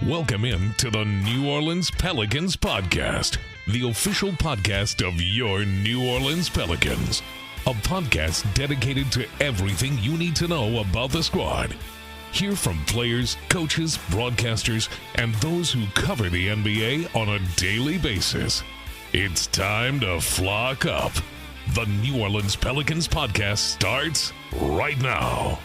Welcome in to the New Orleans Pelicans Podcast, the official podcast of your New Orleans Pelicans. A podcast dedicated to everything you need to know about the squad. Hear from players, coaches, broadcasters, and those who cover the NBA on a daily basis. It's time to flock up. The New Orleans Pelicans Podcast starts right now.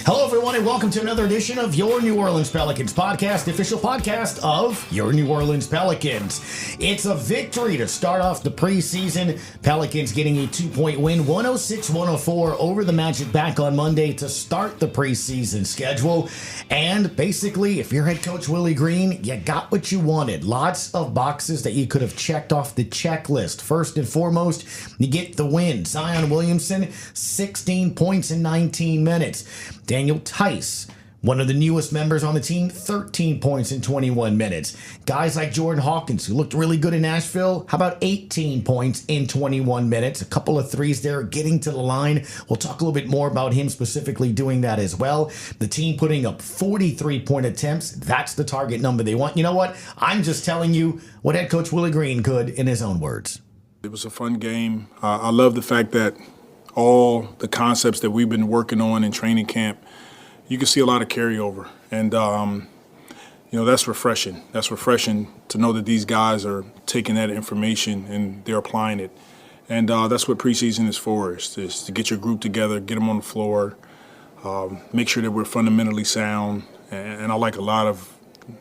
Hello, everyone, and welcome to another edition of your New Orleans Pelicans Podcast, the official podcast of your New Orleans Pelicans. It's a victory to start off the preseason. Pelicans getting a 2-point win, 106-104 over the Magic back on Monday to start the preseason schedule. And basically, if you're head coach Willie Green, you got what you wanted. Lots of boxes that you could have checked off the checklist. First and foremost, you get the win. Zion Williamson, 16 points in 19 minutes. Daniel Theis, one of the newest members on the team, 13 points in 21 minutes. Guys like Jordan Hawkins, who looked really good in Nashville, how about 18 points in 21 minutes? A couple of threes there, getting to the line. We'll talk a little bit more about him specifically doing that as well. The team putting up 43-point attempts. That's the target number they want. You know what? I'm just telling you what head coach Willie Green could in his own words. It was a fun game. I love the fact that all the concepts that we've been working on in training camp, you can see a lot of carryover. And, that's refreshing. That's refreshing to know that these guys are taking that information and they're applying it. And that's what preseason is for, is to get your group together, get them on the floor, make sure that we're fundamentally sound. And I like a lot of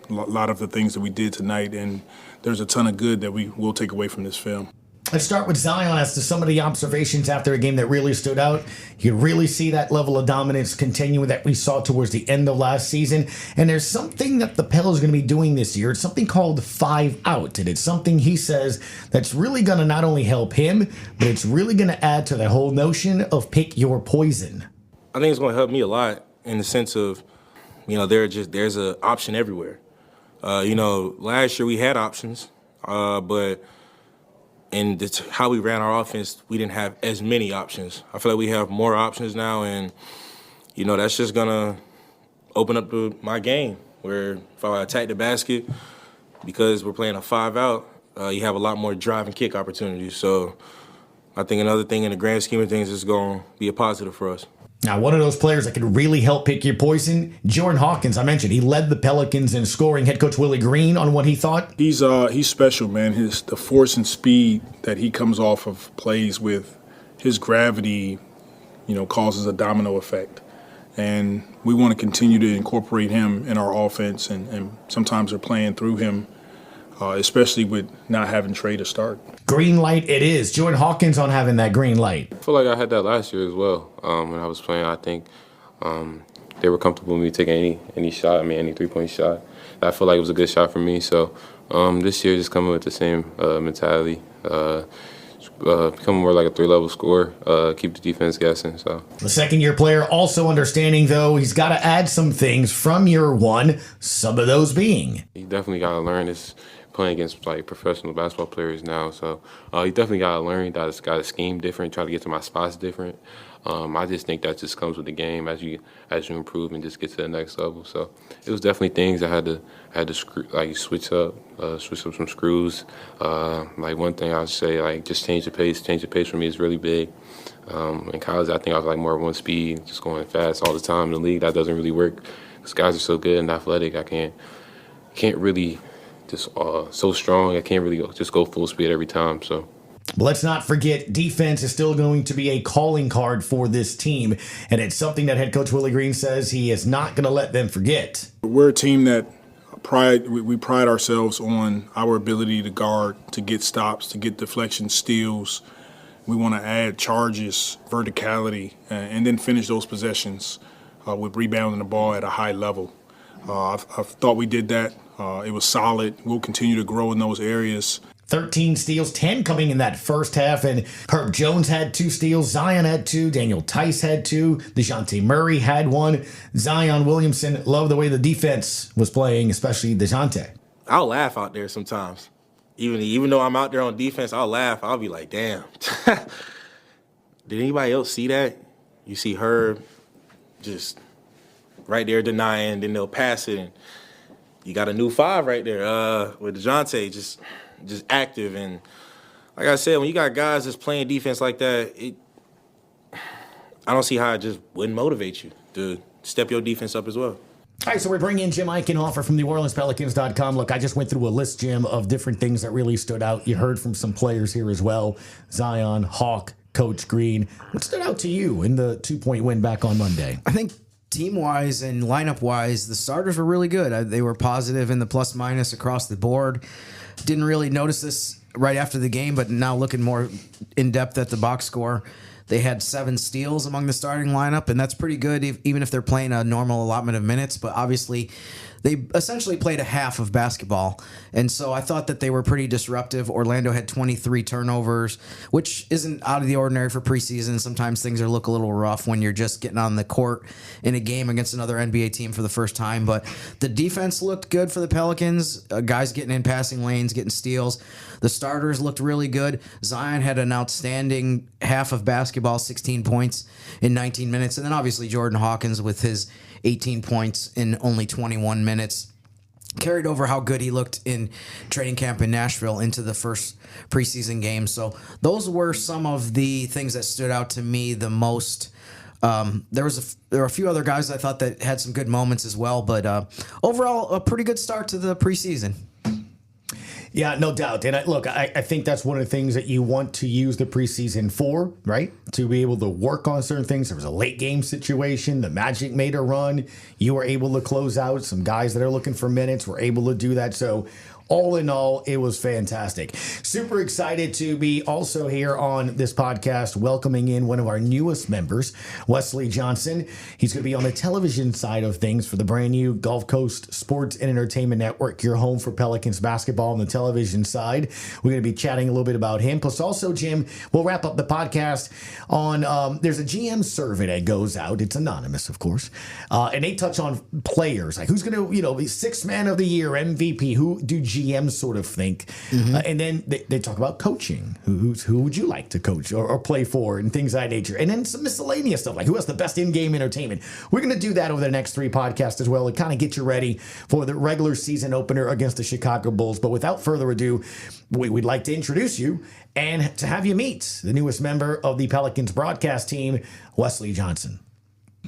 the things that we did tonight. And there's a ton of good that we will take away from this film. Let's start with Zion as to some of the observations after a game that really stood out. You really see that level of dominance continuing that we saw towards the end of last season. And there's something that the Pels are going to be doing this year. It's something called 5 out. And it's something he says that's really going to not only help him, but it's really going to add to the whole notion of pick your poison. I think it's going to help me a lot in the sense of, there's an option everywhere. Last year we had options, but and how we ran our offense, we didn't have as many options. I feel like we have more options now, and, that's just going to open up my game, where if I attack the basket, because we're playing a 5 out, you have a lot more drive and kick opportunities. So I think another thing in the grand scheme of things is going to be a positive for us. Now, one of those players that could really help pick your poison, Jordan Hawkins, I mentioned, he led the Pelicans in scoring. Head coach Willie Green on what he thought. He's special, man. The force and speed that he comes off of plays with, his gravity, causes a domino effect. And we want to continue to incorporate him in our offense, and sometimes we're playing through him, especially with not having Trey to start. Green light it is. Jordan Hawkins on having that green light. I feel like I had that last year as well. When I was playing, I think they were comfortable with me taking any shot, any 3-point shot. I feel like it was a good shot for me. So this year, just coming with the same mentality, becoming more like a 3-level scorer, keep the defense guessing. So the second-year player also understanding, though, he's got to add some things from year one, some of those being. You definitely got to learn this. Playing against professional basketball players now, so you definitely gotta learn that it's got to scheme different, try to get to my spots different. I just think that just comes with the game as you improve and just get to the next level. So it was definitely things I had to switch up some screws. One thing I would say, just change the pace. Change the pace for me is really big. In college, I think I was more one speed, just going fast all the time. In the league, that doesn't really work because guys are so good and athletic. I can't really. Just so strong, I can't really just go full speed every time. So, let's not forget, defense is still going to be a calling card for this team, and it's something that head coach Willie Green says he is not going to let them forget. We're a team that we pride ourselves on our ability to guard, to get stops, to get deflections, steals. We want to add charges, verticality, and then finish those possessions with rebounding the ball at a high level. I thought we did that. It was solid. We'll continue to grow in those areas. 13 steals, 10 coming in that first half, and Herb Jones had 2 steals, Zion had 2, Daniel Theis had 2, DeJounte Murray had 1. Zion Williamson, loved the way the defense was playing, especially DeJounte. I'll laugh out there sometimes. Even though I'm out there on defense, I'll laugh. I'll be like, damn. Did anybody else see that? You see Herb just right there denying, then they'll pass it, and you got a new 5 right there with DeJounte, just active. And like I said, when you got guys that's playing defense like that, I don't see how it just wouldn't motivate you to step your defense up as well. All right, so we're bringing in Jim Eichenhofer from the OrleansPelicans.com. Look, I just went through a list, Jim, of different things that really stood out. You heard from some players here as well. Zion, Hawk, Coach Green. What stood out to you in the 2-point win back on Monday? I think team-wise and lineup-wise, the starters were really good. They were positive in the plus-minus across the board. Didn't really notice this right after the game, but now looking more in-depth at the box score, they had 7 steals among the starting lineup, and that's pretty good, even if they're playing a normal allotment of minutes. But obviously, they essentially played a half of basketball, and so I thought that they were pretty disruptive. Orlando had 23 turnovers, which isn't out of the ordinary for preseason. Sometimes things look a little rough when you're just getting on the court in a game against another NBA team for the first time. But the defense looked good for the Pelicans, guys getting in passing lanes, getting steals. The starters looked really good. Zion had an outstanding half of basketball, 16 points in 19 minutes. And then obviously Jordan Hawkins with his 18 points in only 21 minutes carried over how good he looked in training camp in Nashville into the first preseason game. So those were some of the things that stood out to me the most. There were a few other guys I thought that had some good moments as well, but overall a pretty good start to the preseason. Yeah, no doubt. And I think that's one of the things that you want to use the preseason for, right? To be able to work on certain things. There was a late game situation. The Magic made a run. You were able to close out. Some guys that are looking for minutes were able to do that. So all in all, it was fantastic. Super excited to be also here on this podcast, welcoming in one of our newest members, Wesley Johnson. He's going to be on the television side of things for the brand new Gulf Coast Sports and Entertainment Network, your home for Pelicans basketball on the television side. We're going to be chatting a little bit about him. Plus also, Jim, we'll wrap up the podcast on, there's a GM survey that goes out. It's anonymous, of course. And they touch on players, like who's going to, be sixth man of the year, MVP, who do GMs sort of think. And then they talk about coaching. Who would you like to coach or play for and things of that nature. And then some miscellaneous stuff like who has the best in-game entertainment. We're going to do that over the next 3 podcasts as well to kind of get you ready for the regular season opener against the Chicago Bulls. But without further ado, we'd like to introduce you and to have you meet the newest member of the Pelicans broadcast team, Wesley Johnson.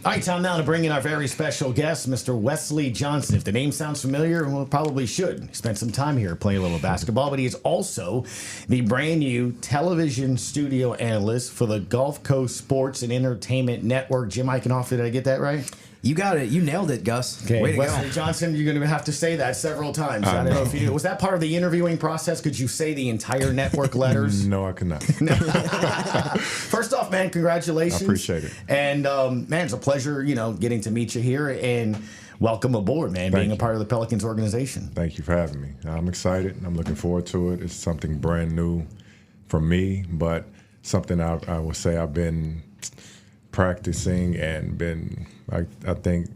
All right, time now to bring in our very special guest, Mr. Wesley Johnson. If the name sounds familiar, well, it probably should. He spent some time here playing a little basketball, but he is also the brand new television studio analyst for the Gulf Coast Sports and Entertainment Network. Jim Eichenhofer, did I get that right? You got it. You nailed it, Gus. Okay, way to Wesley go. Johnson, you're going to have to say that several times. I don't know if you knew. Was that part of the interviewing process? Could you say the entire network letters? No, I could not. First off, man, congratulations. I appreciate it. And, man, it's a pleasure, getting to meet you here and welcome aboard, man, being a part of the Pelicans organization. Thank you for having me. I'm excited. I'm looking forward to it. It's something brand new for me, but something I would say I've been practicing and been, I think,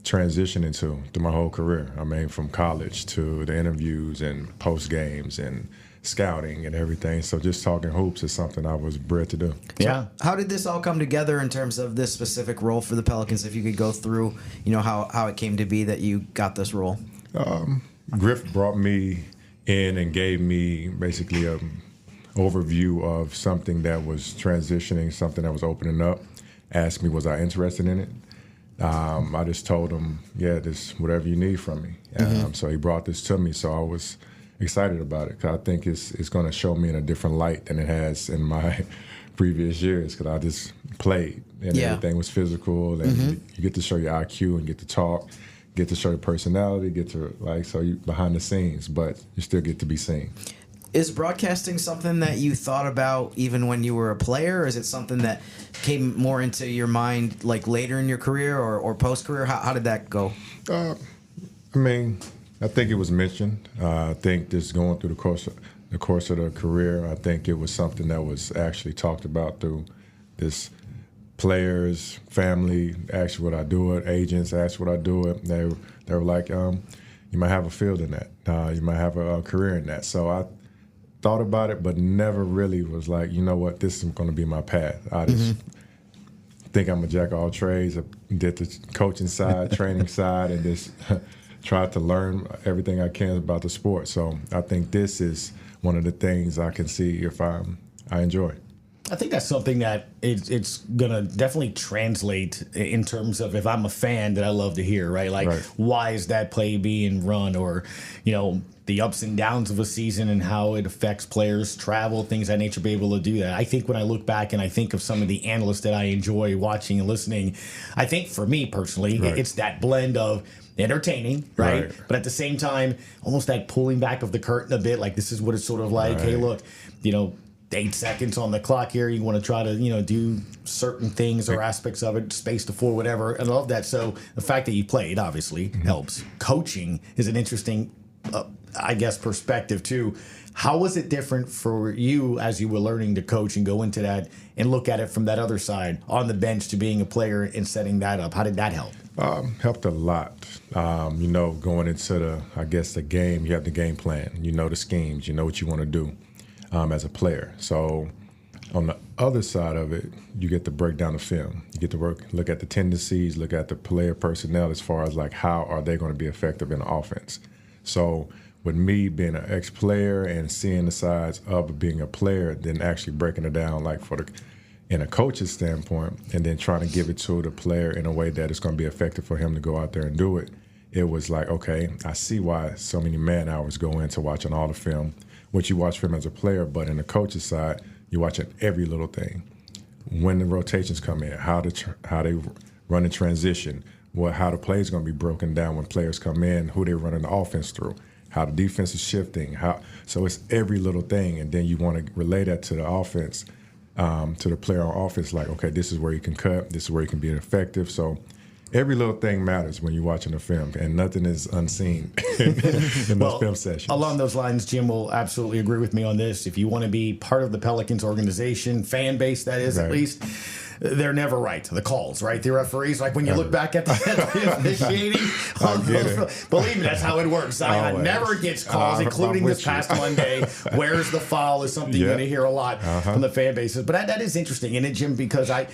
transitioning to through my whole career. I mean, from college to the interviews and post games and scouting and everything. So just talking hoops is something I was bred to do. Yeah. How did this all come together in terms of this specific role for the Pelicans? If you could go through, how it came to be that you got this role. Griff brought me in and gave me basically a overview of something that was transitioning, something that was opening up. Asked me, was I interested in it? I just told him, yeah, this whatever you need from me. So he brought this to me, so I was excited about it because I think it's going to show me in a different light than it has in my previous years because I just played and everything was physical and you get to show your IQ and get to talk, get to show your personality, get to you behind the scenes, but you still get to be seen. Is broadcasting something that you thought about even when you were a player, or is it something that came more into your mind like later in your career or post-career? How did that go? I think it was mentioned. I think just going through the course of the career, I think it was something that was actually talked about through this players, family, asked would I do it, agents asked would I do it. They were like, you might have a field in that. You might have a career in that. So I thought about it, but never really was like, you know what, this is going to be my path. I just think I'm a jack of all trades. I did the coaching side, training side, and just tried to learn everything I can about the sport. So I think this is one of the things I can see if I enjoy. I think that's something that it's going to definitely translate in terms of if I'm a fan that I love to hear, right? Like, why is that play being run, or, the ups and downs of a season and how it affects players, travel, things of that nature, be able to do that. I think when I look back and I think of some of the analysts that I enjoy watching and listening, I think for me personally, it's that blend of entertaining, right? But at the same time, almost that pulling back of the curtain a bit, like this is what it's sort of like, hey, look, 8 seconds on the clock here. You want to try to, do certain things or aspects of it, space to four, whatever. I love that. So the fact that you played obviously helps. Coaching is an interesting, perspective too. How was it different for you as you were learning to coach and go into that and look at it from that other side on the bench to being a player and setting that up? How did that help? Helped a lot. Going into the game, you have the game plan. You know the schemes. You know what you want to do. As a player. So on the other side of it, you get to break down the film. You get to look at the tendencies, look at the player personnel as far as like how are they going to be effective in the offense. So with me being an ex-player and seeing the sides of being a player, then actually breaking it down like in a coach's standpoint, and then trying to give it to the player in a way that it's going to be effective for him to go out there and do it. It was like, okay, I see why so many man hours go into watching all the film, which you watch film as a player, but in the coach's side, you're watching every little thing. When the rotations come in, how they run in transition, how the play is going to be broken down when players come in, who they're running the offense through, how the defense is shifting. So it's every little thing, and then you want to relay that to the offense, to the player on offense, like, okay, this is where you can cut, this is where you can be effective. So every little thing matters when you're watching a film, and nothing is unseen in those film sessions. Along those lines, Jim will absolutely agree with me on this. If you want to be part of the Pelicans organization, fan base that is at least, they're never right. The calls, right? The referees, like when you look back at the officiating, believe me, that's how it works. Zion never gets calls, including this past Monday. Where's the foul is something you're going to hear a lot from the fan bases. But that is interesting, isn't it, Jim? Because I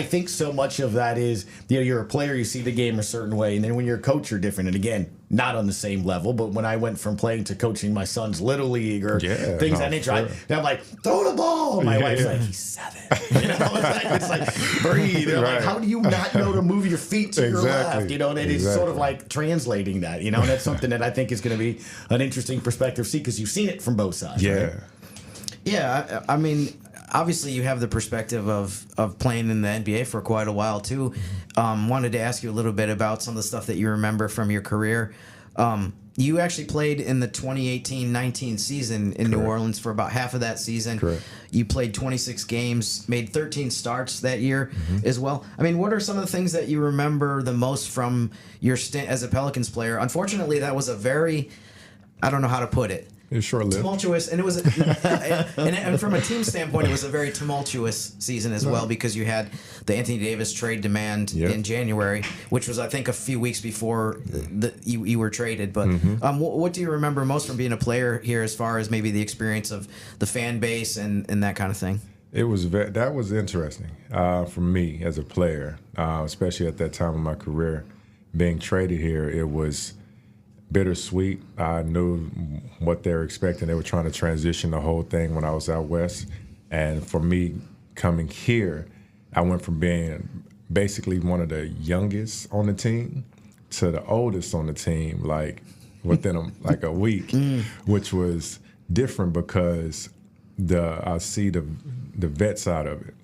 think so much of that is, you're a player, you see the game a certain way, and then when you're a coach, you're different. And again, not on the same level, but when I went from playing to coaching my son's Little League or things of that nature, I'm like, throw the ball. My wife's like, he's 7. It's like breathe. Like, how do you not know to move your feet to your left? And it's sort of like translating that, and that's something that I think is going to be an interesting perspective to see, because you've seen it from both sides. Right? Yeah. I mean, obviously you have the perspective of playing in the NBA for quite a while too. Wanted to ask you a little bit about some of the stuff that you remember from your career. You actually played in the 2018-19 season in New Orleans for about half of that season. You played 26 games, made 13 starts that year as well. I mean, what are some of the things that you remember the most from your stint as a Pelicans player? Unfortunately, that was a very, I don't know how to put it, It was short-lived. Tumultuous, and it was, and from a team standpoint, it was a very tumultuous season as well, because you had the Anthony Davis trade demand in January, which was, I think, a few weeks before you were traded. But what do you remember most from being a player here, as far as maybe the experience of the fan base and that kind of thing? It was that was interesting for me as a player, especially at that time of my career. Being traded here, it was bittersweet. I knew what they were expecting. They were trying to transition the whole thing when I was out west. And for me, coming here, I went from being basically one of the youngest on the team to the oldest on the team, like within a week, which was different because I see the vet side of it.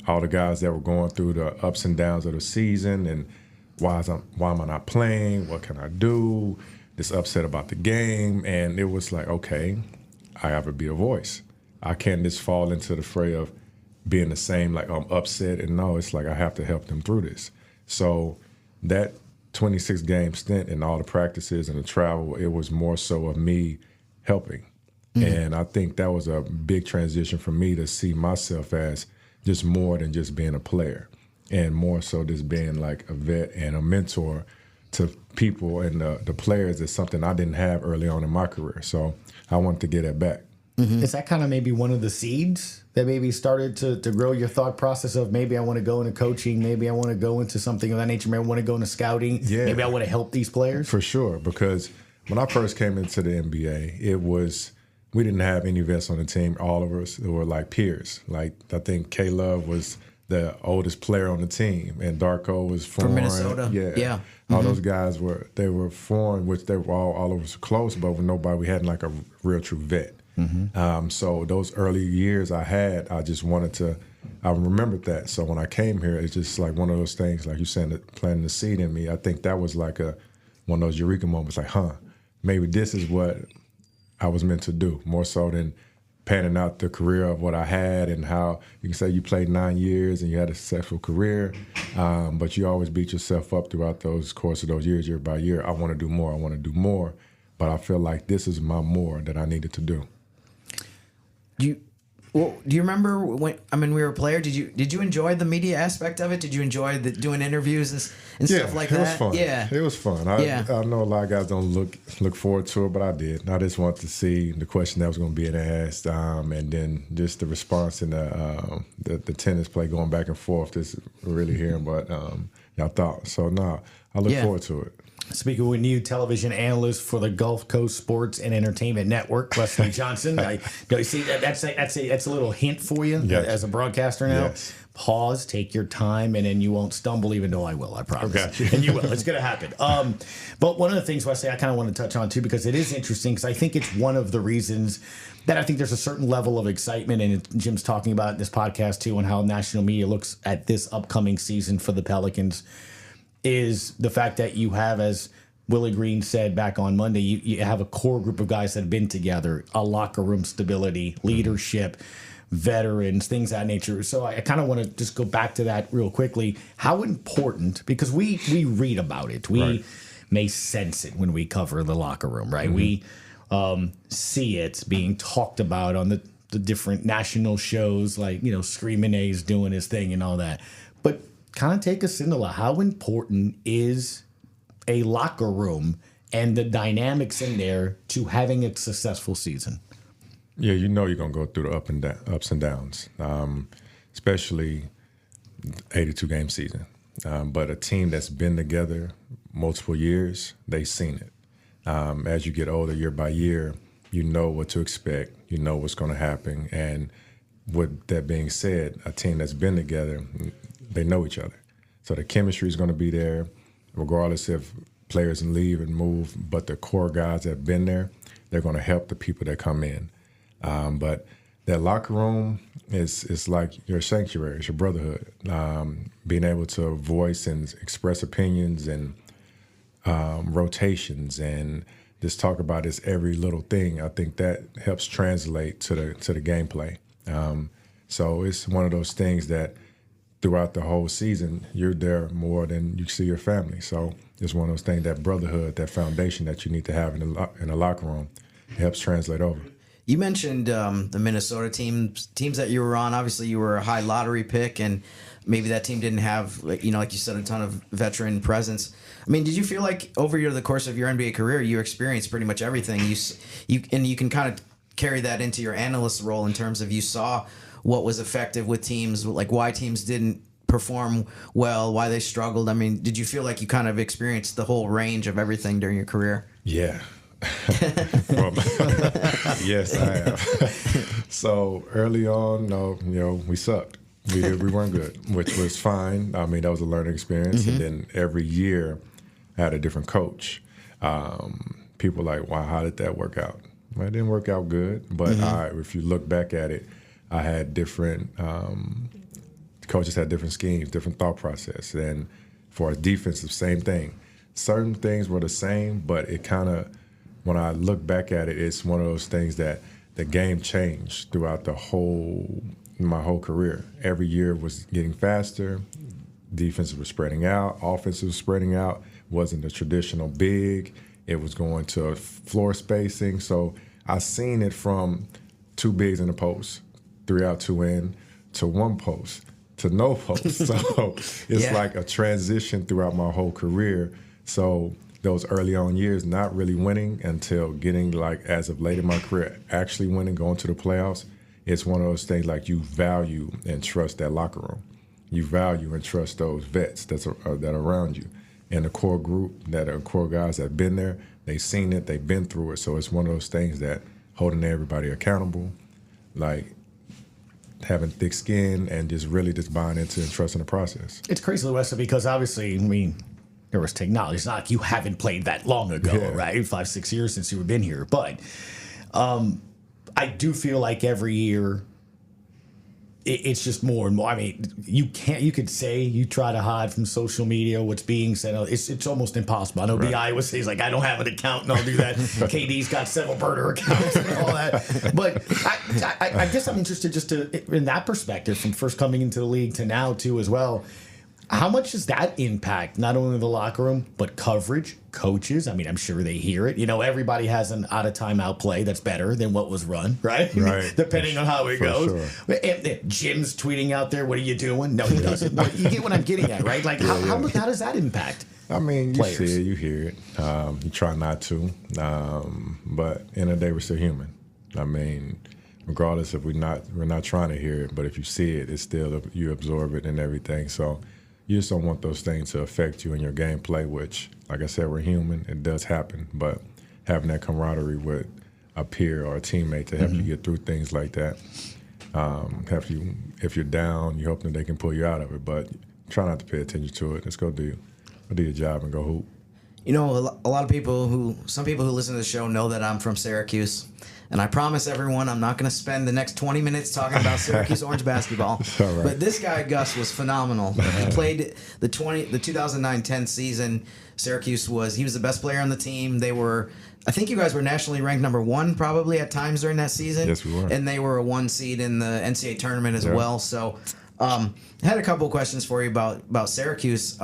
All the guys that were going through the ups and downs of the season, and why am I not playing? What can I do? This upset about the game, and it was like, okay, I have to be a voice. I can't just fall into the fray of being the same, like I'm upset, and no, it's like I have to help them through this. So that 26-game stint and all the practices and the travel, it was more so of me helping. And I think that was a big transition for me to see myself as just more than just being a player, and more so just being like a vet and a mentor to people and the players. Is something I didn't have early on in my career. So I wanted to get it back. Is that kind of maybe one of the seeds that maybe started to grow your thought process of maybe I want to go into coaching, maybe I want to go into something of that nature, maybe I want to go into scouting, maybe I want to help these players? For sure, because when I first came into the NBA, we didn't have any vets on the team. All of us were like peers. Like I think K-Love was the oldest player on the team, and Darko was foreign. From Minnesota. Yeah. All those guys were foreign, which they were all of us close, but with nobody, we hadn't like a real true vet. So those early years I just wanted to, I remembered that. So when I came here, it's just like one of those things, like you said, planting the seed in me. I think that was like one of those eureka moments, like, maybe this is what I was meant to do, more so than panning out the career of what I had and how you can say you played 9 years and you had a successful career, but you always beat yourself up throughout those course of those years, year by year. I want to do more, but I feel like this is my more that I needed to do. Do you remember when we were a player? Did you enjoy the media aspect of it? Did you enjoy doing interviews and stuff like that? It was fun. Yeah, it was fun. I know a lot of guys don't look forward to it, but I did. I just wanted to see the question that was going to be asked, and then just the response and the tennis play going back and forth. Just really hearing what y'all thought. So I look forward to it. Speaking with new television analyst for the Gulf Coast Sports and Entertainment Network, Wesley Johnson. You see that's a little hint for you as a broadcaster now. Yes. Pause, take your time, and then you won't stumble. Even though I will, I promise. Okay. And you will. It's going to happen. But one of the things, Wesley, I kind of want to touch on too, because it is interesting. Because I think it's one of the reasons that I think there's a certain level of excitement, and Jim's talking about in this podcast too, on how national media looks at this upcoming season for the Pelicans. Is the fact that you have, as Willie Green said back on Monday, you have a core group of guys that have been together, a locker room stability, leadership, veterans, things of that nature. So I kind of want to just go back to that real quickly. How important, because we read about it, we may sense it when we cover the locker room, right? We see it being talked about on the different national shows, like, Screaming A's doing his thing and all that. But kind of take us into how important is a locker room and the dynamics in there to having a successful season? Yeah, you're going to go through the ups and downs, especially 82-game season. But a team that's been together multiple years, they've seen it. As you get older, year by year, you know what to expect. You know what's going to happen. And with that being said, a team that's been together, they know each other. So the chemistry is going to be there, regardless if players leave and move. But the core guys that have been there, they're going to help the people that come in. But that locker room is like your sanctuary, it's your brotherhood. Being able to voice and express opinions and rotations and just talk about this every little thing, I think that helps translate to the gameplay. So it's one of those things that throughout the whole season, you're there more than you see your family. So it's one of those things, that brotherhood, that foundation that you need to have in the locker room, it helps translate over. You mentioned the Minnesota teams that you were on. Obviously, you were a high lottery pick, and maybe that team didn't have, like you said, a ton of veteran presence. I mean, did you feel like over the course of your NBA career, you experienced pretty much everything? You can kind of carry that into your analyst role in terms of you saw what was effective with teams, like why teams didn't perform well, why they struggled. I mean, did you feel like you kind of experienced the whole range of everything during your career? Yeah. Yes, I have. So early on, we sucked. We weren't good, which was fine. I mean, that was a learning experience. And then every year I had a different coach. People were like, wow, how did that work out? Well, it didn't work out good, but if you look back at it, I had different coaches had different schemes, different thought process. And for a defensive, same thing. Certain things were the same, but it kind of, when I look back at it, it's one of those things that the game changed throughout my whole career. Every year was getting faster. Defense was spreading out. Offense was spreading out. Wasn't the traditional big. It was going to floor spacing. So I seen it from two bigs in the post, 3 out, 2 in, to one post, to no post. So it's like a transition throughout my whole career. So those early on years not really winning until getting, like, as of late in my career, actually winning, going to the playoffs, it's one of those things like you value and trust that locker room. You value and trust those vets that are around you. And the core group, that are core guys that have been there, they've seen it, they've been through it. So it's one of those things that holding everybody accountable, like having thick skin and just really just buying into and trusting the process. It's crazy, Wesley, because obviously, I mean, there was technology. It's not like you haven't played that long ago, right? 5-6 years since you've been here. But I do feel like every year it's just more and more. I mean, you could say you try to hide from social media what's being said. It's almost impossible. I know BI would say, he's like, I don't have an account and I'll do that. KD's got several burner accounts and all that. But I guess I'm interested just in that perspective, from first coming into the league to now too as well. How much does that impact not only the locker room, but coverage, coaches? I mean, I'm sure they hear it. You know, everybody has an out-of-timeout play that's better than what was run, right? Right. Depending on how it goes. Sure. And Jim's tweeting out there, what are you doing? No, he doesn't. You get what I'm getting at, right? Like, how does that impact I mean, you players? see it, you hear it. You try not to. But in the day, we're still human. I mean, regardless if we're not trying to hear it, but if you see it, it's still, you absorb it and everything. So you just don't want those things to affect you in your gameplay, which, like I said, we're human. It does happen. But having that camaraderie with a peer or a teammate to help you get through things like that, if you're down, you hope that they can pull you out of it. But try not to pay attention to it. Just go do your job and go hoop. You know, some people who listen to the show know that I'm from Syracuse. And I promise everyone I'm not going to spend the next 20 minutes talking about Syracuse Orange basketball. All right. But this guy, Gus, was phenomenal. He played the 2009-10 season. Syracuse he was the best player on the team. I think you guys were nationally ranked number 1 probably at times during that season. Yes, we were. And they were a 1 seed in the NCAA tournament as well. So I had a couple of questions for you about Syracuse.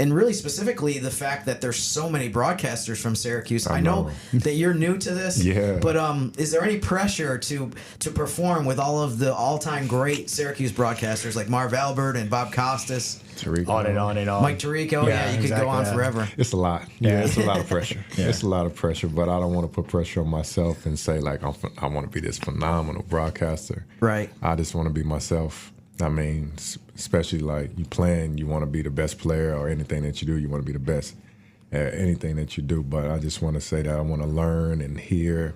And really specifically the fact that there's so many broadcasters from Syracuse. I know that you're new to this, but is there any pressure to perform with all of the all-time great Syracuse broadcasters like Marv Albert and Bob Costas? Tariq. On and on and on. Mike Tirico, you could go on forever. It's a lot. Yeah, it's a lot of pressure. It's a lot of pressure, but I don't want to put pressure on myself and say, like, I want to be this phenomenal broadcaster. Right. I just want to be myself. I mean, especially like you playing, you want to be the best player, or anything that you do, you want to be the best at anything that you do. But I just want to say that I want to learn and hear,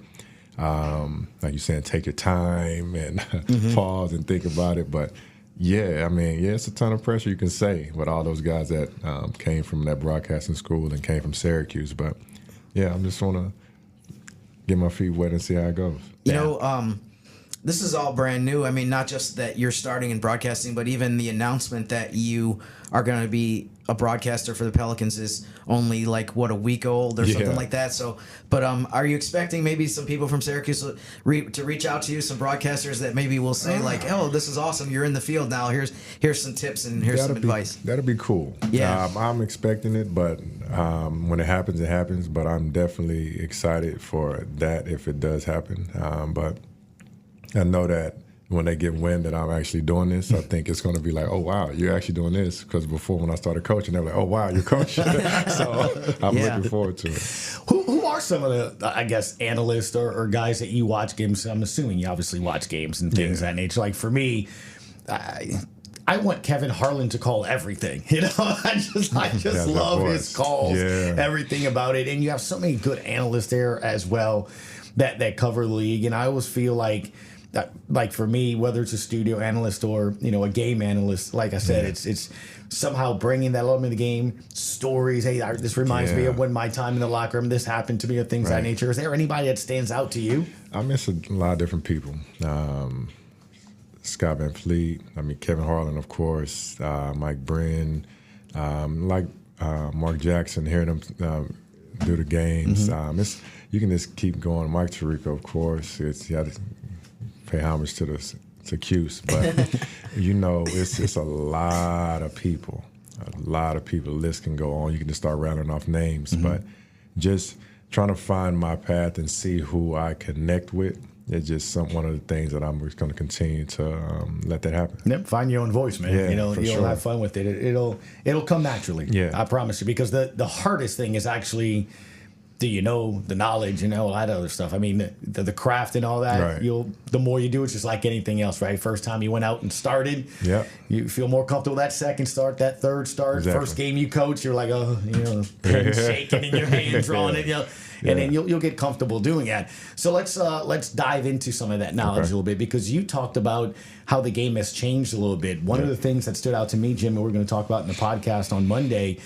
like you're saying, take your time and pause and think about it. But yeah, I mean, it's a ton of pressure, you can say, with all those guys that came from that broadcasting school and came from Syracuse. But yeah, I just want to get my feet wet and see how it goes. You know, this is all brand new. I mean, not just that you're starting in broadcasting, but even the announcement that you are going to be a broadcaster for the Pelicans is only like, a week old or something like that. So, but are you expecting maybe some people from Syracuse to reach out to you, some broadcasters that maybe will say like, oh, this is awesome, you're in the field now, here's some tips and here's some advice? That'd be cool. Yeah. I'm expecting it, but when it happens, it happens. But I'm definitely excited for that if it does happen. But I know that when they get wind that I'm actually doing this, I think it's going to be like, oh, wow, you're actually doing this. Because before, when I started coaching, they were like, oh, wow, you're coaching. So I'm looking forward to it. Who are some of the, I guess, analysts or guys that you watch games? I'm assuming you obviously watch games and things of that nature. Like for me, I want Kevin Harlan to call everything. You know, I just love his calls, everything about it. And you have so many good analysts there as well that cover the league. And I always feel like for me, whether it's a studio analyst or, a game analyst, like I said, it's somehow bringing that element of the game, stories. Hey, this reminds me of when my time in the locker room, this happened to me, or things of that nature. Is there anybody that stands out to you? I miss a lot of different people. Scott Van Fleet, Kevin Harlan, of course, Mike Brin, Mark Jackson, hearing them do the games. You can just keep going. Mike Tirico, of course. You have to pay homage to Cuse, but it's a lot of people. A lot of people. The list can go on. You can just start rounding off names, but just trying to find my path and see who I connect with it's just one of the things that I'm just going to continue to let that happen. Yep, find your own voice, man. Yeah, You'll sure. have fun with it. It'll come naturally. Yeah. I promise you. Because the hardest thing is actually, do you know the knowledge and all that other stuff? I mean, the craft and all that. Right. The more you do, it's just like anything else, right? First time you went out and started, Yep. you feel more comfortable that second start, that third start. Exactly. First game you coach, you're like, pen shaking in your hand, drawing it, and then you'll get comfortable doing that. So let's dive into some of that knowledge a little bit, because you talked about how the game has changed a little bit. One of the things that stood out to me, Jim, and we're going to talk about in the podcast on Monday,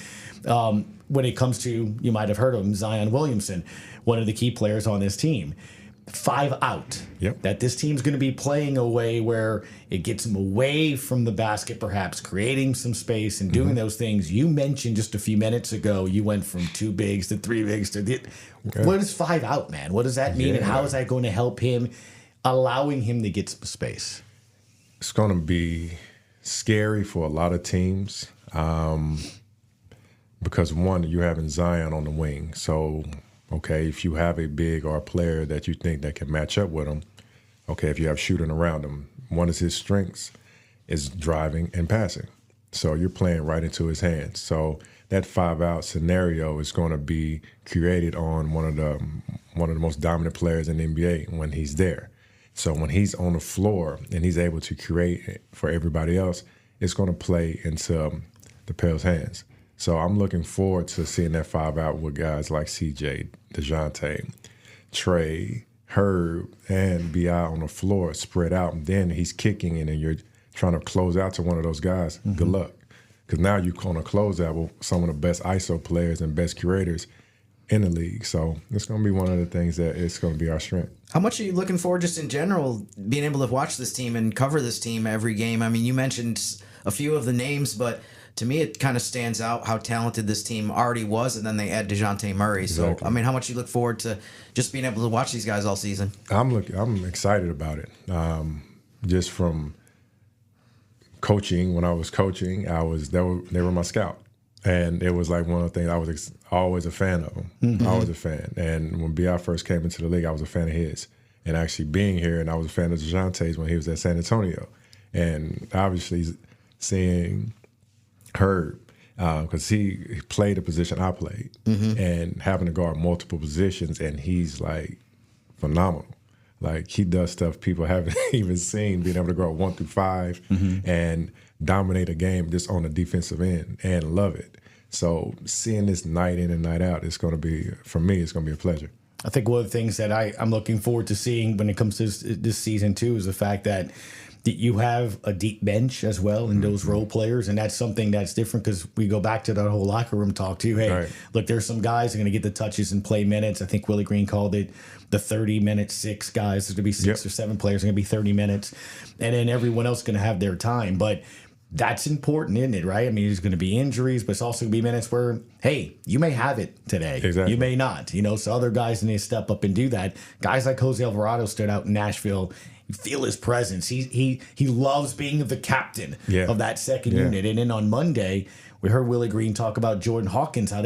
when it comes to, you might have heard of him, Zion Williamson, one of the key players on this team. 5 out. Yep. That this team's going to be playing a way where it gets them away from the basket, perhaps creating some space and doing those things. You mentioned just a few minutes ago, you went from 2 bigs to 3 bigs to What is 5 out, man? What does that mean, and how is that going to help him, allowing him to get some space? It's going to be scary for a lot of teams because, one, you're having Zion on the wing. So, okay, if you have a big or a player that you think that can match up with him, okay, if you have shooting around him, one of his strengths is driving and passing. So you're playing right into his hands. So that 5-out scenario is going to be created on one of the most dominant players in the NBA when he's there. So when he's on the floor and he's able to create for everybody else, it's going to play into the Pels' hands. So I'm looking forward to seeing that 5-out with guys like CJ, DeJounte, Trey, Herb, and B.I. on the floor, spread out. And then he's kicking in and you're trying to close out to one of those guys. Good luck. Because now you're going to close out with some of the best ISO players and best curators in the league. So it's going to be one of the things that it's going to be our strength. How much are you looking forward, just in general, being able to watch this team and cover this team every game? I mean, you mentioned a few of the names, but to me, it kind of stands out how talented this team already was, and then they add DeJounte Murray. Exactly. So, I mean, how much you look forward to just being able to watch these guys all season? I'm excited about it. Just from coaching, when I was coaching, they were my scout. And it was like one of the things I was always a fan of them. Always a fan. And when B.I. first came into the league, I was a fan of his. And actually being here, and I was a fan of DeJounte's when he was at San Antonio. And obviously seeing Herb, because he played the position I played, and having to guard multiple positions, and he's like phenomenal. Like he does stuff people haven't even seen, being able to guard 1 through 5 and dominate a game just on the defensive end and love it. So seeing this night in and night out, it's going to be, for me, it's going to be a pleasure. I think one of the things that I'm looking forward to seeing when it comes to this season too is the fact that you have a deep bench as well in those role players, and that's something that's different because we go back to that whole locker room talk too. Hey, look, there's some guys that are going to get the touches and play minutes. I think Willie Green called it the 30-minute 6 guys. There's going to be 6 or 7 players going to be 30 minutes, and then everyone else is going to have their time. But that's important, isn't it, right? I mean, there's going to be injuries, but it's also going to be minutes where, hey, you may have it today. Exactly. You may not. So other guys need to step up and do that. Guys like Jose Alvarado stood out in Nashville. You feel his presence. He loves being the captain of that second unit. And then on Monday, we heard Willie Green talk about Jordan Hawkins, how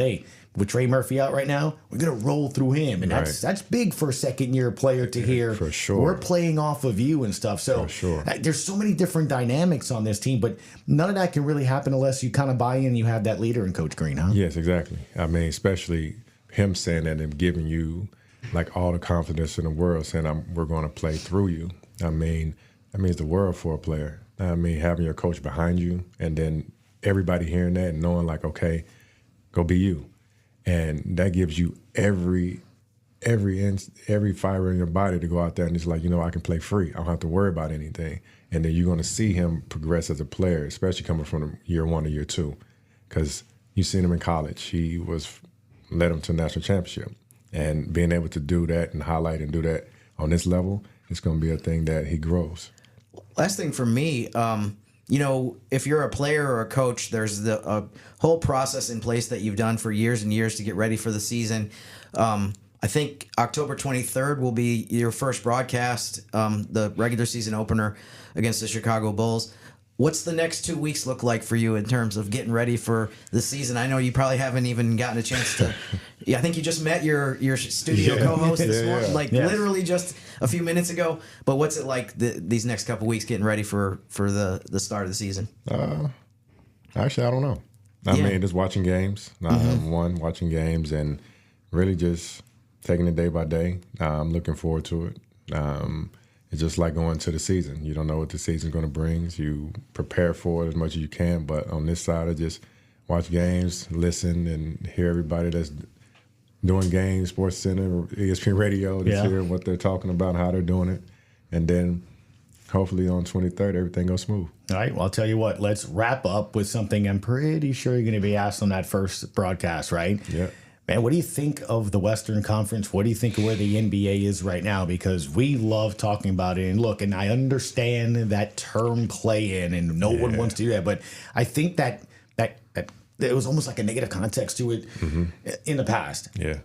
with Trey Murphy out right now, we're going to roll through him. And that's big for a second-year player to hear. For sure. We're playing off of you and stuff. So there's so many different dynamics on this team, but none of that can really happen unless you kind of buy in and you have that leader in Coach Green, huh? Yes, exactly. I mean, especially him saying that and giving you like all the confidence in the world, saying we're going to play through you. I mean, that means the world for a player. I mean, having your coach behind you and then everybody hearing that and knowing like, okay, go be you. And that gives you every fiber in your body to go out there and it's like, I can play free. I don't have to worry about anything. And then you're going to see him progress as a player, especially coming from year 1 to year 2. Because you've seen him in college. He led him to a national championship. And being able to do that and highlight and do that on this level, it's going to be a thing that he grows. Last thing for me, if you're a player or a coach, there's a whole process in place that you've done for years and years to get ready for the season. I think October 23rd will be your first broadcast, the regular season opener against the Chicago Bulls. What's the next 2 weeks look like for you in terms of getting ready for the season? I know you probably haven't even gotten a chance to. Yeah, I think you just met your studio co-host this morning, literally just a few minutes ago. But what's it like these next couple weeks getting ready for the start of the season? Actually, I don't know. I mean, just watching games. Watching games and really just taking it day by day. I'm looking forward to it. It's just like going to the season. You don't know what the season's going to bring. You prepare for it as much as you can. But on this side, I just watch games, listen, and hear everybody that's doing games, Sports Center, ESPN Radio, just hear what they're talking about, how they're doing it. And then hopefully on 23rd, everything goes smooth. All right. Well, I'll tell you what. Let's wrap up with something I'm pretty sure you're going to be asked on that first broadcast, right? Yeah. Man, what do you think of the Western Conference? What do you think of where the NBA is right now? Because we love talking about it. And look, and I understand that term play-in, and no one wants to do that. But I think that there was almost like a negative context to it in the past. Yeah.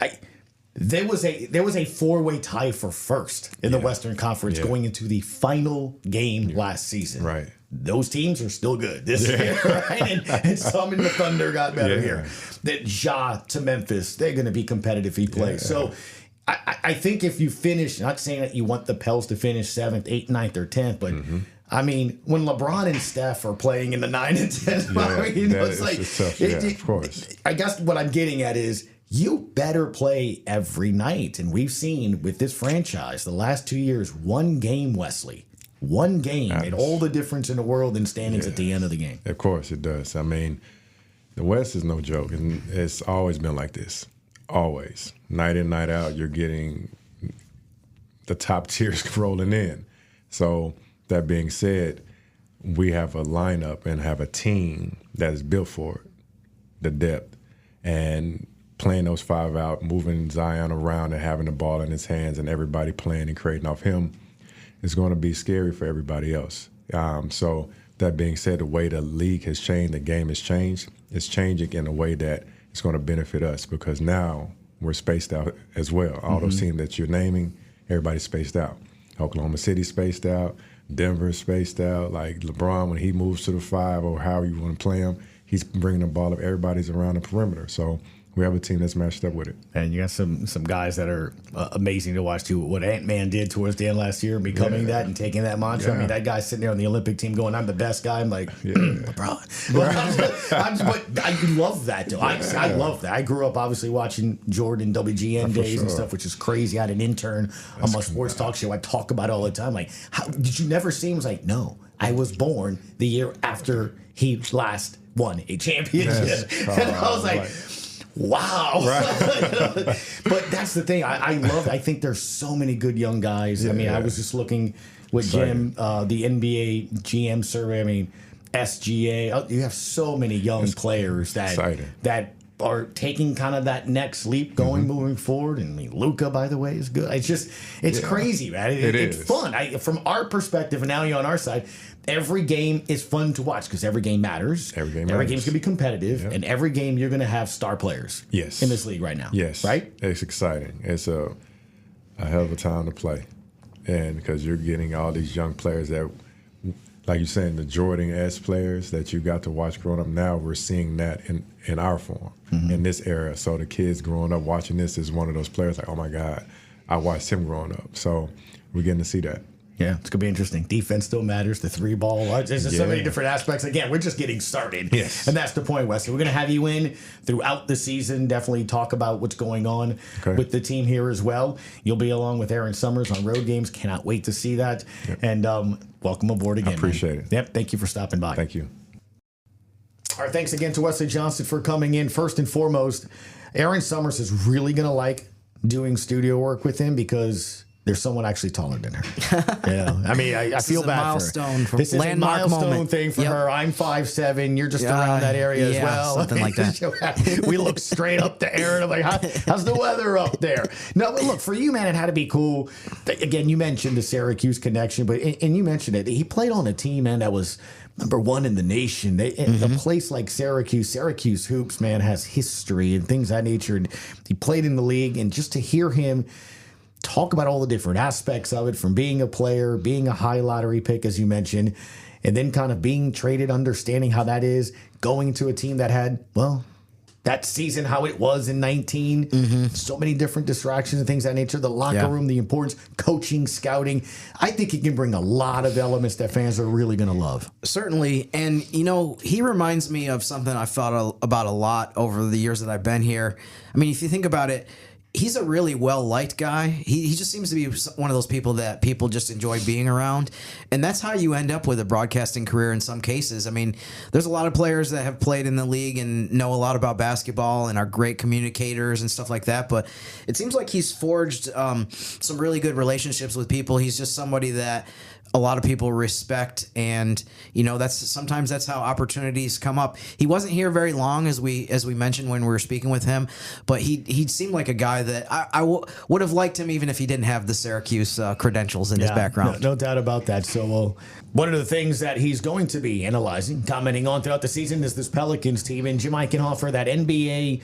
There was a four-way tie for first in the Western Conference going into the final game last season. Right. Those teams are still good this year, right? And some in the Thunder got better here. That Ja to Memphis, they're going to be competitive if he plays. So I think if you finish, not saying that you want the Pels to finish 7th, 8th, 9th, or 10th, but I mean, when LeBron and Steph are playing in the 9 and 10 spot, it's like, tough. Of course. I guess what I'm getting at is, you better play every night. And we've seen with this franchise the last 2 years, one game, Wesley. One game made all the difference in the world in standings at the end of the game. Of course it does. I mean, the West is no joke. And it's always been like this. Always. Night in, night out, you're getting the top tiers rolling in. So that being said, we have a lineup and have a team that is built for it, the depth. And playing those five out, moving Zion around and having the ball in his hands and everybody playing and creating off him is going to be scary for everybody else. So that being said, the way the league has changed, the game has changed, it's changing in a way that it's going to benefit us because now we're spaced out as well. All those teams that you're naming, everybody's spaced out. Oklahoma City spaced out, Denver spaced out. Like LeBron, when he moves to the 5 or however you want to play him, he's bringing the ball up. Everybody's around the perimeter. So we have a team that's matched up with it. And you got some guys that are amazing to watch, too. What Ant-Man did towards the end last year, becoming that and taking that mantra. I mean, that guy's sitting there on the Olympic team going, I'm the best guy. I'm like, LeBron. But I love that, though. I love that. I grew up, obviously, watching Jordan WGN days and stuff, which is crazy. I had an intern on my sports talk show. I talk about it all the time. Like, how did you never see him? I was like, no. I was born the year after he last won a championship. And I was like wow. But that's the thing. I think there's so many good young guys. I mean, I was just looking with Jim, the NBA GM survey. I mean, SGA. You have so many young players that are taking kind of that next leap moving forward. And I mean, Luka, by the way, is good. It's crazy, man. It's fun. From our perspective, and now you're on our side, every game is fun to watch because every game matters. Every game's going to be competitive, and every game you're going to have star players in this league right now. Yes. Right? It's exciting. It's a hell of a time to play. And because you're getting all these young players that, like you're saying, the Jordan-esque players that you got to watch growing up, now we're seeing that in our form, in this era. So the kids growing up watching this is one of those players like, oh, my God, I watched him growing up. So we're getting to see that. Yeah, it's going to be interesting. Defense still matters. The 3-ball. There's just so many different aspects. Again, we're just getting started. Yes. And that's the point, Wesley. We're going to have you in throughout the season. Definitely talk about what's going on with the team here as well. You'll be along with Aaron Summers on road games. Cannot wait to see that. Yep. And welcome aboard again. I appreciate it. Yep. Thank you for stopping by. Thank you. All right. Thanks again to Wesley Johnson for coming in. First and foremost, Aaron Summers is really going to like doing studio work with him because there's someone actually taller than her. Yeah, I mean, I feel bad for her. This is a milestone thing for her. I'm 5'7". You're just around that area as well. Something like that. We look straight up to Aaron. I'm like, how's the weather up there? No, but look, for you, man, it had to be cool. Again, you mentioned the Syracuse connection, but and you mentioned it. He played on a team, man, that was number one in the nation. A place like Syracuse hoops, man, has history and things of that nature. And he played in the league, and just to hear him talk about all the different aspects of it, from being a player, being a high lottery pick, as you mentioned, and then kind of being traded, understanding how that is, going to a team that had, well, that season, how it was in 19, so many different distractions and things of that nature, the locker room, the importance, coaching, scouting. I think he can bring a lot of elements that fans are really going to love. Certainly. And, you know, he reminds me of something I've thought about a lot over the years that I've been here. I mean, if you think about it, he's a really well-liked guy. He just seems to be one of those people that people just enjoy being around. And that's how you end up with a broadcasting career in some cases. I mean, there's a lot of players that have played in the league and know a lot about basketball and are great communicators and stuff like that. But it seems like he's forged some really good relationships with people. He's just somebody that a lot of people respect, and you know sometimes that's how opportunities come up. He wasn't here very long, as we mentioned when we were speaking with him, but he seemed like a guy that I would have liked him even if he didn't have the Syracuse credentials in his background. No doubt about that. So one of the things that he's going to be analyzing, commenting on throughout the season is this Pelicans team, and Jim Eichenhofer, that NBA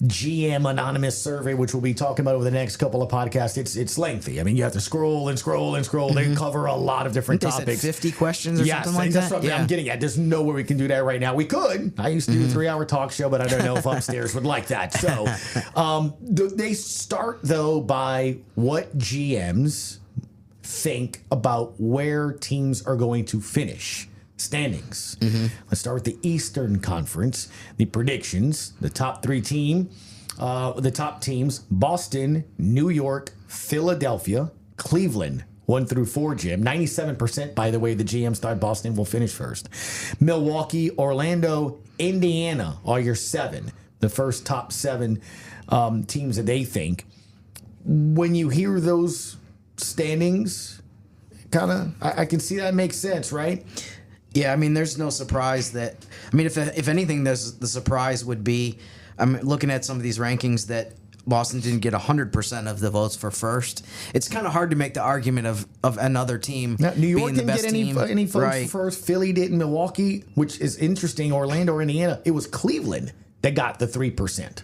GM anonymous survey, which we'll be talking about over the next couple of podcasts. It's lengthy. I mean, you have to scroll and scroll and scroll. They cover a lot of different topics. They said 50 questions or something like that? I'm getting at. There's no way we can do that right now. We could. I used to do a 3-hour talk show, but I don't know if upstairs would like that. So they start, though, by what GMs think about where teams are going to finish standings. Let's start with the Eastern Conference. The predictions, the top teams, Boston, New York, Philadelphia, Cleveland, 1 through 4, Jim. 97%, by the way, the GMs thought Boston will finish first. Milwaukee, Orlando, Indiana are your 7, the first top 7 teams that they think. When you hear those standings, kind of, I can see that makes sense, right? Yeah, I mean, there's no surprise that. I mean, if anything, the surprise would be, I'm looking at some of these rankings that Boston didn't get 100% of the votes for first. It's kind of hard to make the argument of another team. Now, New York being the didn't best get any votes for first. Philly didn't. Milwaukee, which is interesting. Orlando or Indiana. It was Cleveland that got the 3%.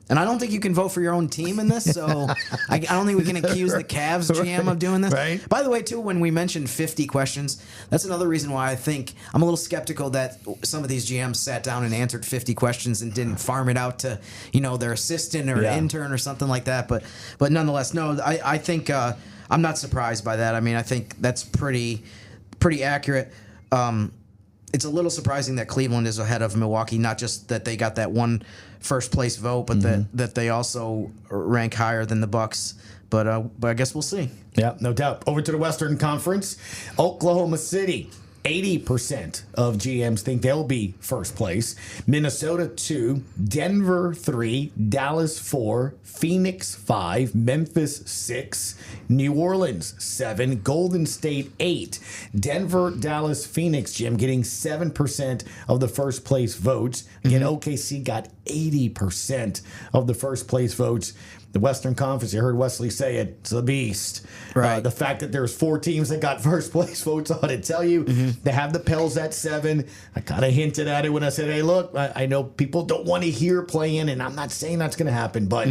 And I don't think you can vote for your own team in this, so I don't think we can accuse the Cavs GM of doing this. Right. By the way, too, when we mentioned 50 questions, that's another reason why I think I'm a little skeptical that some of these GMs sat down and answered 50 questions and didn't farm it out to, their assistant or intern or something like that. But nonetheless, no, I think I'm not surprised by that. I mean, I think that's pretty accurate. It's a little surprising that Cleveland is ahead of Milwaukee, not just that they got that one first place vote, but that they also rank higher than the Bucks. But I guess we'll see. Yeah, no doubt. Over to the Western Conference, Oklahoma City. 80% of GMs think they'll be first place. Minnesota 2, Denver 3, Dallas 4, Phoenix 5, Memphis 6, New Orleans 7, Golden State 8. Denver, Dallas, Phoenix, Jim, getting 7% of the first place votes. Again, OKC got 80% of the first place votes. The Western Conference, you heard Wesley say it, it's a beast. Right. The fact that there's 4 teams that got first place votes ought to tell you. They have the Pels at 7. I kind of hinted at it when I said, hey, look, I know people don't want to hear play-in, and I'm not saying that's going to happen, but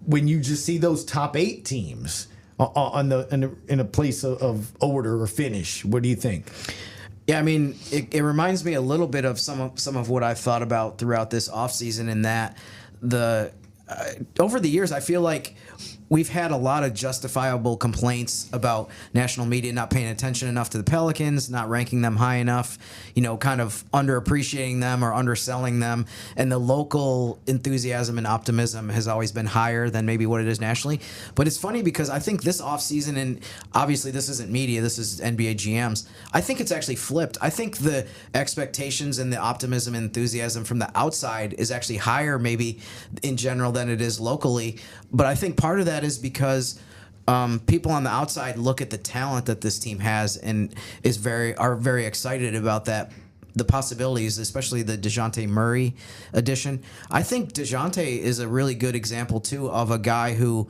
when you just see those top 8 teams in a place of order or finish, what do you think? Yeah, I mean, it reminds me a little bit of some of what I've thought about throughout this offseason, in that over the years, I feel like we've had a lot of justifiable complaints about national media not paying attention enough to the Pelicans, not ranking them high enough, kind of underappreciating them or underselling them. And the local enthusiasm and optimism has always been higher than maybe what it is nationally. But it's funny because I think this offseason, and obviously this isn't media, this is NBA GMs, I think it's actually flipped. I think the expectations and the optimism and enthusiasm from the outside is actually higher maybe in general than it is locally. But I think part of that is because people on the outside look at the talent that this team has and are very excited about that, the possibilities, especially the DeJounte Murray addition. I think DeJounte is a really good example, too, of a guy who,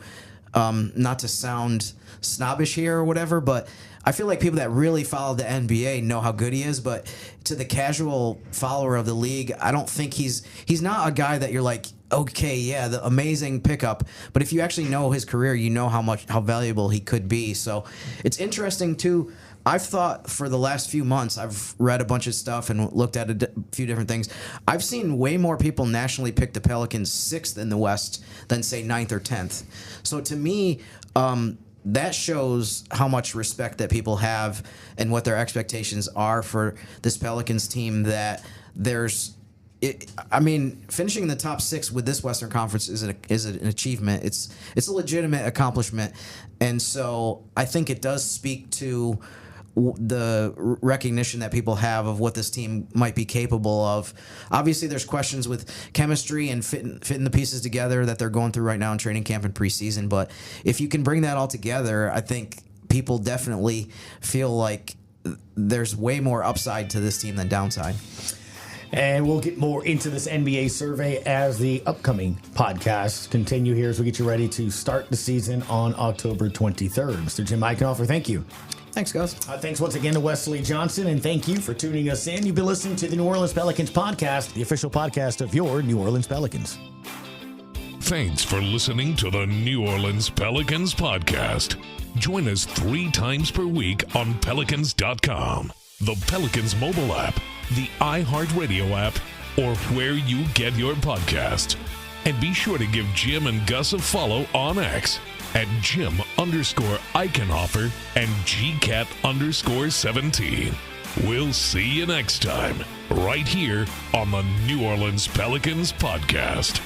not to sound snobbish here or whatever, but I feel like people that really follow the NBA know how good he is, but to the casual follower of the league, I don't think he's not a guy that you're like, okay, yeah, the amazing pickup. But if you actually know his career, you know how valuable he could be. So it's interesting too. I've thought for the last few months, I've read a bunch of stuff and looked at a few different things. I've seen way more people nationally pick the Pelicans 6th in the West than, say, 9th or 10th. So to me, that shows how much respect that people have and what their expectations are for this Pelicans team, that finishing in the top 6 with this Western Conference is an achievement. It's a legitimate accomplishment. And so I think it does speak to the recognition that people have of what this team might be capable of. Obviously, there's questions with chemistry and fitting the pieces together that they're going through right now in training camp and preseason. But if you can bring that all together, I think people definitely feel like there's way more upside to this team than downside. And we'll get more into this NBA survey as the upcoming podcasts continue here as we get you ready to start the season on October 23rd. Mr. Jim Eichenhofer, thank you. Thanks, guys. Thanks once again to Wesley Johnson, and thank you for tuning us in. You've been listening to the New Orleans Pelicans Podcast, the official podcast of your New Orleans Pelicans. Thanks for listening to the New Orleans Pelicans Podcast. Join us 3 times per week on Pelicans.com, the Pelicans mobile app, the iHeartRadio app, or where you get your podcasts. And be sure to give Jim and Gus a follow on X at Jim_Eichenhofer and GCat_17. We'll see you next time, right here on the New Orleans Pelicans Podcast.